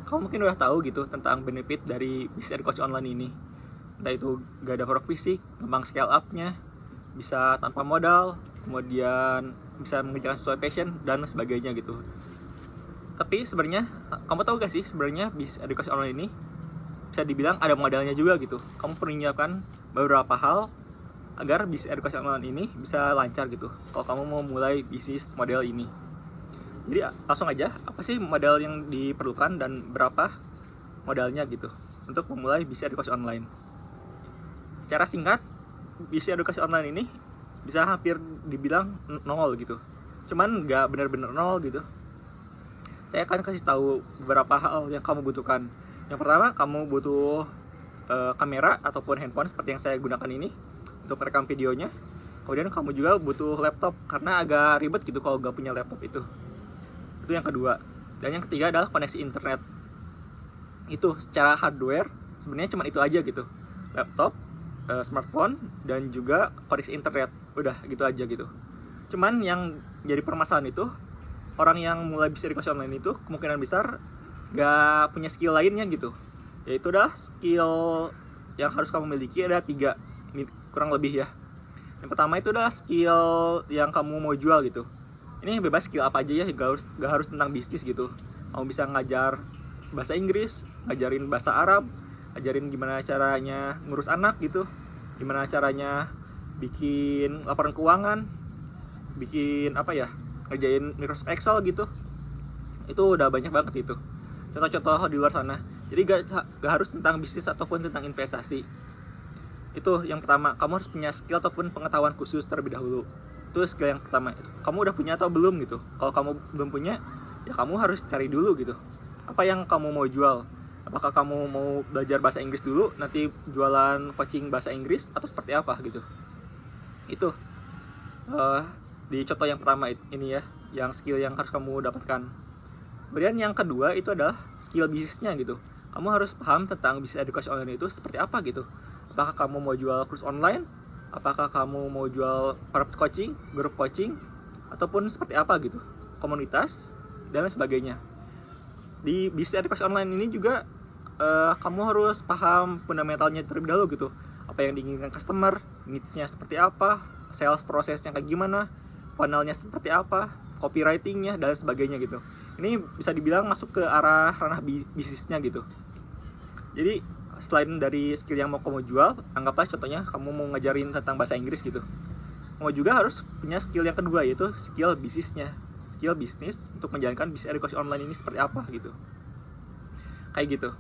kamu mungkin udah tahu gitu tentang benefit dari bisnis edukasi online ini. Entah itu gak ada produk fisik, gampang scale up-nya, bisa tanpa modal, kemudian bisa mengerjakan sesuai passion dan sebagainya gitu. Tapi sebenarnya kamu tahu gak sih sebenarnya bisnis edukasi online ini bisa dibilang ada modalnya juga gitu. Kamu perlu menyiapkan beberapa hal agar bisnis edukasi online ini bisa lancar gitu kalau kamu mau mulai bisnis model ini. Jadi langsung aja, apa sih modal yang diperlukan dan berapa modalnya gitu untuk memulai bisnis edukasi online. Secara singkat, bisnis edukasi online ini bisa hampir dibilang nol gitu. Cuman nggak benar-benar nol gitu. Saya akan kasih tahu beberapa hal yang kamu butuhkan. Yang pertama, kamu butuh kamera ataupun handphone seperti yang saya gunakan ini untuk merekam videonya. Kemudian kamu juga butuh laptop karena agak ribet gitu kalau nggak punya laptop itu. Itu yang kedua. Dan yang ketiga adalah koneksi internet. Itu secara hardware sebenarnya cuma itu aja gitu. Laptop, smartphone, dan juga koneksi internet. Udah gitu aja gitu. Cuman yang jadi permasalahan itu, orang yang mulai bisnis edukasi online itu kemungkinan besar gak punya skill lainnya gitu. Yaitu adalah skill yang harus kamu miliki ada 3 kurang lebih ya. Yang pertama itu adalah skill yang kamu mau jual gitu. Ini bebas skill apa aja ya, gak harus tentang bisnis gitu. Kamu bisa ngajar bahasa Inggris, ngajarin bahasa Arab, ngajarin gimana caranya ngurus anak gitu, gimana caranya bikin laporan keuangan, bikin apa ya, ngerjain Microsoft Excel gitu. Itu udah banyak banget itu contoh-contoh di luar sana. Jadi gak harus tentang bisnis ataupun tentang investasi. Itu yang pertama, kamu harus punya skill ataupun pengetahuan khusus terlebih dahulu. Itu skill yang pertama. Kamu udah punya atau belum gitu. Kalau kamu belum punya, ya kamu harus cari dulu gitu. Apa yang kamu mau jual? Apakah kamu mau belajar bahasa Inggris dulu, nanti jualan coaching bahasa Inggris, atau seperti apa gitu. Itu di contoh yang pertama ini ya, yang skill yang harus kamu dapatkan. Kemudian yang kedua itu adalah skill bisnisnya gitu. Kamu harus paham tentang bisnis edukasi online itu seperti apa gitu. Apakah kamu mau jual kurs online? Apakah kamu mau jual private coaching, group coaching, ataupun seperti apa gitu, komunitas, dan lain sebagainya. Di bisnis edukasi online ini juga kamu harus paham fundamentalnya terlebih dahulu gitu. Apa yang diinginkan customer, needs-nya seperti apa, sales prosesnya kayak gimana, funnel-nya seperti apa, copywriting-nya, dan sebagainya gitu. Ini bisa dibilang masuk ke arah ranah bisnisnya gitu. Jadi selain dari skill yang mau kamu jual, anggaplah contohnya kamu mau ngajarin tentang bahasa Inggris gitu. Kamu juga harus punya skill yang kedua, yaitu skill bisnisnya. Skill bisnis untuk menjalankan bisnis edukasi online ini seperti apa gitu. Kayak gitu.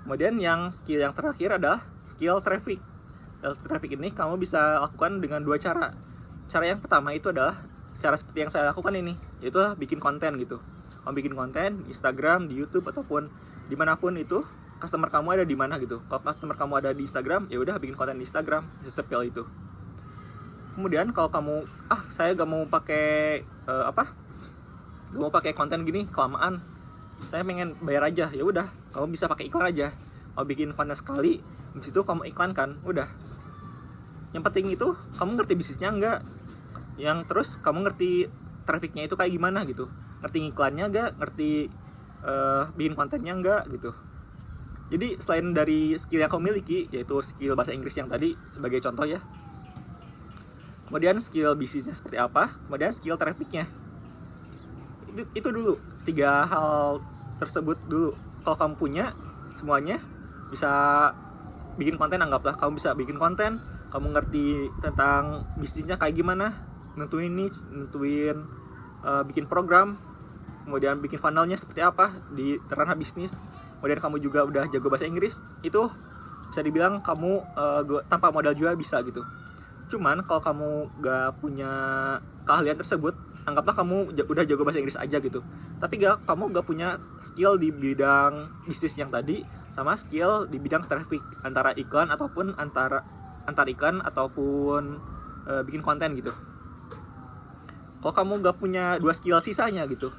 Kemudian yang skill yang terakhir adalah skill traffic. Traffic ini kamu bisa lakukan dengan 2 cara. Cara yang pertama itu adalah cara seperti yang saya lakukan ini, yaitu bikin konten gitu. Kamu bikin konten di Instagram, di YouTube, ataupun dimanapun itu customer kamu ada di mana gitu. Kalau customer kamu ada di Instagram, ya udah bikin konten di Instagram, sesepil itu. Kemudian kalau kamu saya gak mau pakai gak mau pakai konten gini kelamaan, saya pengen bayar aja, ya udah kamu bisa pakai iklan aja. Mau bikin konten sekali, habis itu kamu iklankan, udah. Yang penting itu kamu ngerti bisnisnya enggak, yang terus kamu ngerti trafficnya itu kayak gimana gitu, ngerti iklannya enggak, ngerti bikin kontennya enggak gitu. Jadi selain dari skill yang kamu miliki, yaitu skill bahasa Inggris yang tadi sebagai contoh ya, kemudian skill bisnisnya seperti apa, kemudian skill trafficnya. Itu dulu, 3 hal tersebut dulu. Kalau kamu punya semuanya, bisa bikin konten, anggaplah kamu bisa bikin konten, kamu ngerti tentang bisnisnya kayak gimana, nentuin niche, nentuin bikin program, kemudian bikin funnelnya seperti apa di ranah bisnis. Kemudian kamu juga udah jago bahasa Inggris, itu bisa dibilang kamu tanpa modal juga bisa gitu. Cuman kalau kamu gak punya keahlian tersebut, anggaplah kamu udah jago bahasa Inggris aja gitu, tapi kamu gak punya skill di bidang bisnis yang tadi, sama skill di bidang traffic, antara iklan ataupun antar iklan ataupun bikin konten gitu. Kalau kamu gak punya 2 skill sisanya gitu,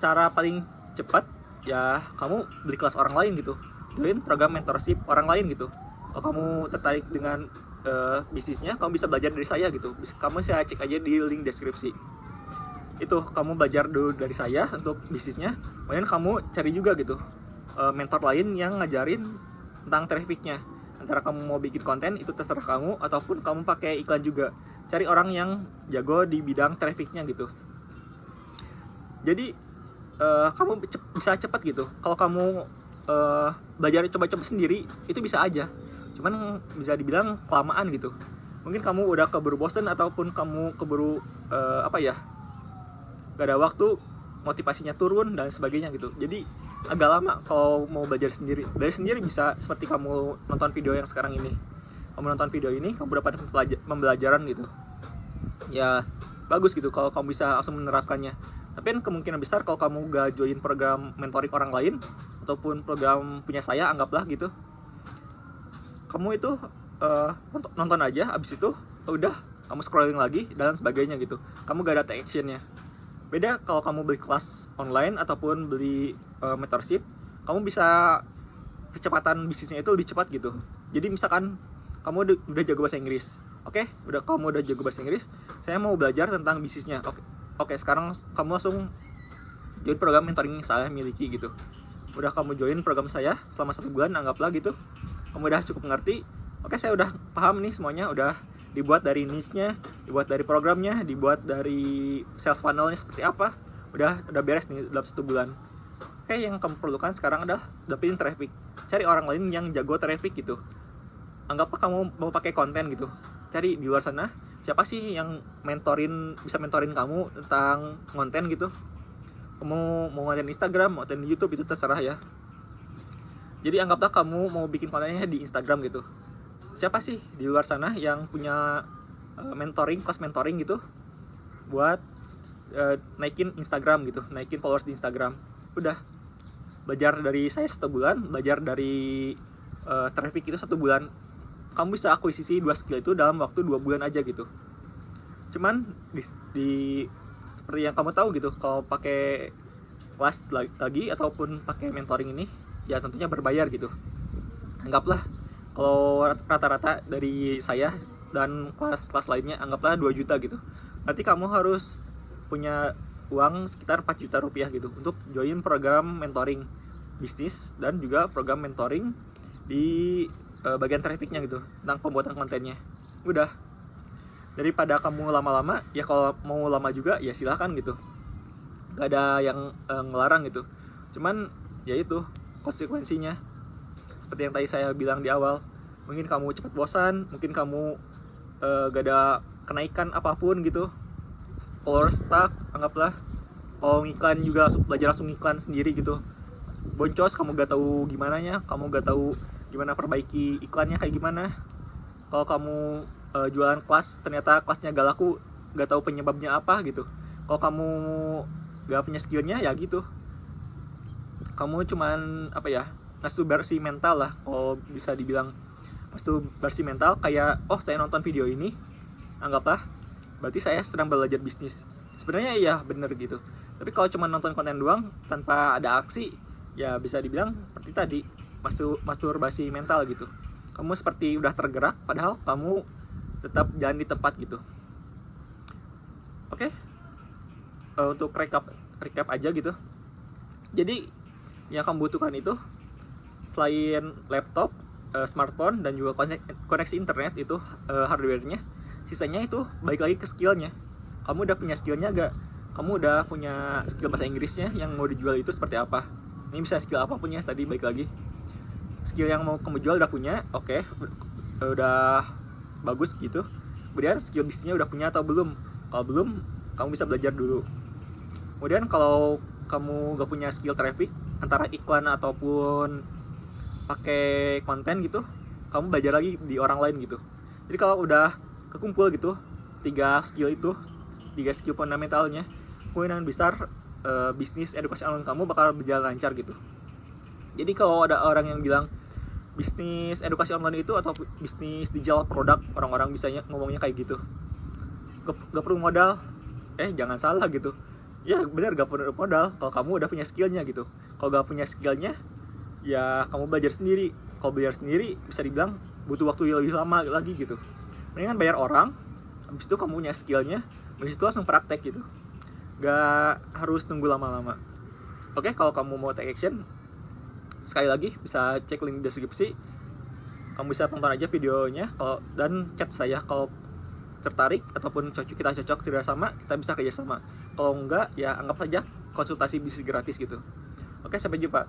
cara paling cepat ya kamu beli kelas orang lain gitu, join program mentorship orang lain gitu. Kalau kamu tertarik dengan bisnisnya, kamu bisa belajar dari saya gitu. Kamu bisa cek aja di link deskripsi. itu kamu belajar dulu dari saya untuk bisnisnya, kemudian kamu cari juga gitu mentor lain yang ngajarin tentang trafficnya. Antara kamu mau bikin konten itu terserah kamu, ataupun kamu pakai iklan juga. Cari orang yang jago di bidang trafficnya gitu. Jadi kamu bisa cepat gitu. Kalau kamu belajar coba-coba sendiri itu bisa aja, cuman bisa dibilang kelamaan gitu. Mungkin kamu udah keburu bosen, ataupun kamu keburu gak ada waktu, motivasinya turun dan sebagainya gitu. Jadi agak lama kalau mau belajar sendiri. Belajar sendiri bisa seperti kamu nonton video yang sekarang ini. Kamu nonton video ini, kamu dapat pembelajaran gitu. Ya bagus gitu kalau kamu bisa langsung menerapkannya. Tapi kan kemungkinan besar kalau kamu gak join program mentoring orang lain ataupun program punya saya, anggaplah gitu, kamu itu nonton aja, abis itu udah kamu scrolling lagi dan sebagainya gitu. Kamu gak ada take actionnya. Beda kalau kamu beli kelas online ataupun beli mentorship, kamu bisa kecepatan bisnisnya itu lebih cepat gitu. Jadi misalkan kamu udah jago bahasa Inggris, oke, kamu udah jago bahasa Inggris, saya mau belajar tentang bisnisnya. Oke, sekarang kamu langsung join program mentoring saya miliki gitu. Udah kamu join program saya selama 1 bulan, anggaplah gitu, kamu udah cukup mengerti. Oke, saya udah paham nih semuanya, udah dibuat dari niche-nya, dibuat dari programnya, dibuat dari sales funnel-nya seperti apa, udah beres nih dalam 1 bulan. Oke, yang kamu perlukan sekarang adalah dapetin traffic. Cari orang lain yang jago traffic gitu. Anggaplah kamu mau pakai konten gitu, cari di luar sana siapa sih yang bisa mentorin kamu tentang konten gitu. Kamu mau konten Instagram, mau konten YouTube, itu terserah ya. Jadi anggaplah kamu mau bikin kontennya di Instagram gitu. Siapa sih di luar sana yang punya kelas mentoring gitu buat naikin Instagram gitu, naikin followers di Instagram. Udah belajar dari saya 1 bulan, belajar dari traffic itu 1 bulan. Kamu bisa akuisisi 2 skill itu dalam waktu 2 bulan aja gitu. Cuman seperti yang kamu tahu gitu, kalau pakai kelas lagi ataupun pakai mentoring ini, ya tentunya berbayar gitu. Anggaplah kalau rata-rata dari saya dan kelas lainnya, anggaplah 2 juta gitu. Nanti kamu harus punya uang sekitar 4 juta rupiah gitu untuk join program mentoring bisnis dan juga program mentoring di bagian trafficnya gitu, tentang pembuatan kontennya. Udah, daripada kamu lama-lama, ya kalau mau lama juga ya silahkan gitu, gak ada yang ngelarang gitu. Cuman ya itu konsekuensinya seperti yang tadi saya bilang di awal. Mungkin kamu cepat bosan, mungkin kamu gak ada kenaikan apapun gitu, or stuck, anggaplah. Kalau ngiklan juga belajar langsung ngiklan sendiri gitu, boncos, kamu gak tahu gimana nya, kamu gak tahu gimana perbaiki iklannya kayak gimana. Kalau kamu jualan kelas, ternyata kelasnya gak laku, gak tahu penyebabnya apa gitu. Kalau kamu gak punya skillnya, ya gitu, kamu cuman masturbasi mental lah, kalau bisa dibilang masturbasi mental. Kayak, oh saya nonton video ini, anggaplah berarti saya sedang belajar bisnis. Sebenarnya iya bener gitu, tapi kalau cuma nonton konten doang tanpa ada aksi, ya bisa dibilang seperti tadi, masturbasi mental gitu. Kamu seperti udah tergerak padahal kamu tetap jalan di tempat gitu. Oke, untuk recap aja gitu. Jadi yang kamu butuhkan itu selain laptop, smartphone, dan juga koneksi internet, itu hardware-nya. Sisanya itu balik lagi ke skillnya. Kamu udah punya skillnya gak? Kamu udah punya skill bahasa Inggrisnya yang mau dijual itu seperti apa? Ini bisa skill apapun ya, tadi balik lagi. Skill yang mau kamu jual udah punya, oke, udah bagus gitu. Kemudian skill bisnisnya udah punya atau belum? Kalau belum, kamu bisa belajar dulu. Kemudian kalau kamu gak punya skill traffic, antara iklan ataupun pakai konten gitu, kamu belajar lagi di orang lain gitu. Jadi kalau udah kekumpul gitu 3 skill fundamentalnya, kemungkinan besar bisnis edukasi online kamu bakal berjalan lancar gitu. Jadi kalau ada orang yang bilang bisnis edukasi online itu atau bisnis digital produk, orang-orang bisanya ngomongnya kayak gitu, gak perlu modal. Jangan salah gitu. Ya benar, gak perlu modal kalau kamu udah punya skillnya gitu. Kalau gak punya skillnya, ya kamu belajar sendiri. Kalau belajar sendiri bisa dibilang butuh waktu lebih lama lagi gitu. Mendingan bayar orang, habis itu kamu punya skillnya, habis itu langsung praktek gitu. Gak harus nunggu lama-lama. Oke, kalau kamu mau take action, sekali lagi bisa cek link di deskripsi. Kamu bisa tonton aja videonya dan chat saya kalau tertarik ataupun kita cocok tidak sama, kita bisa kerjasama. Kalau enggak ya anggap saja konsultasi bisnis gratis gitu. Oke, sampai jumpa.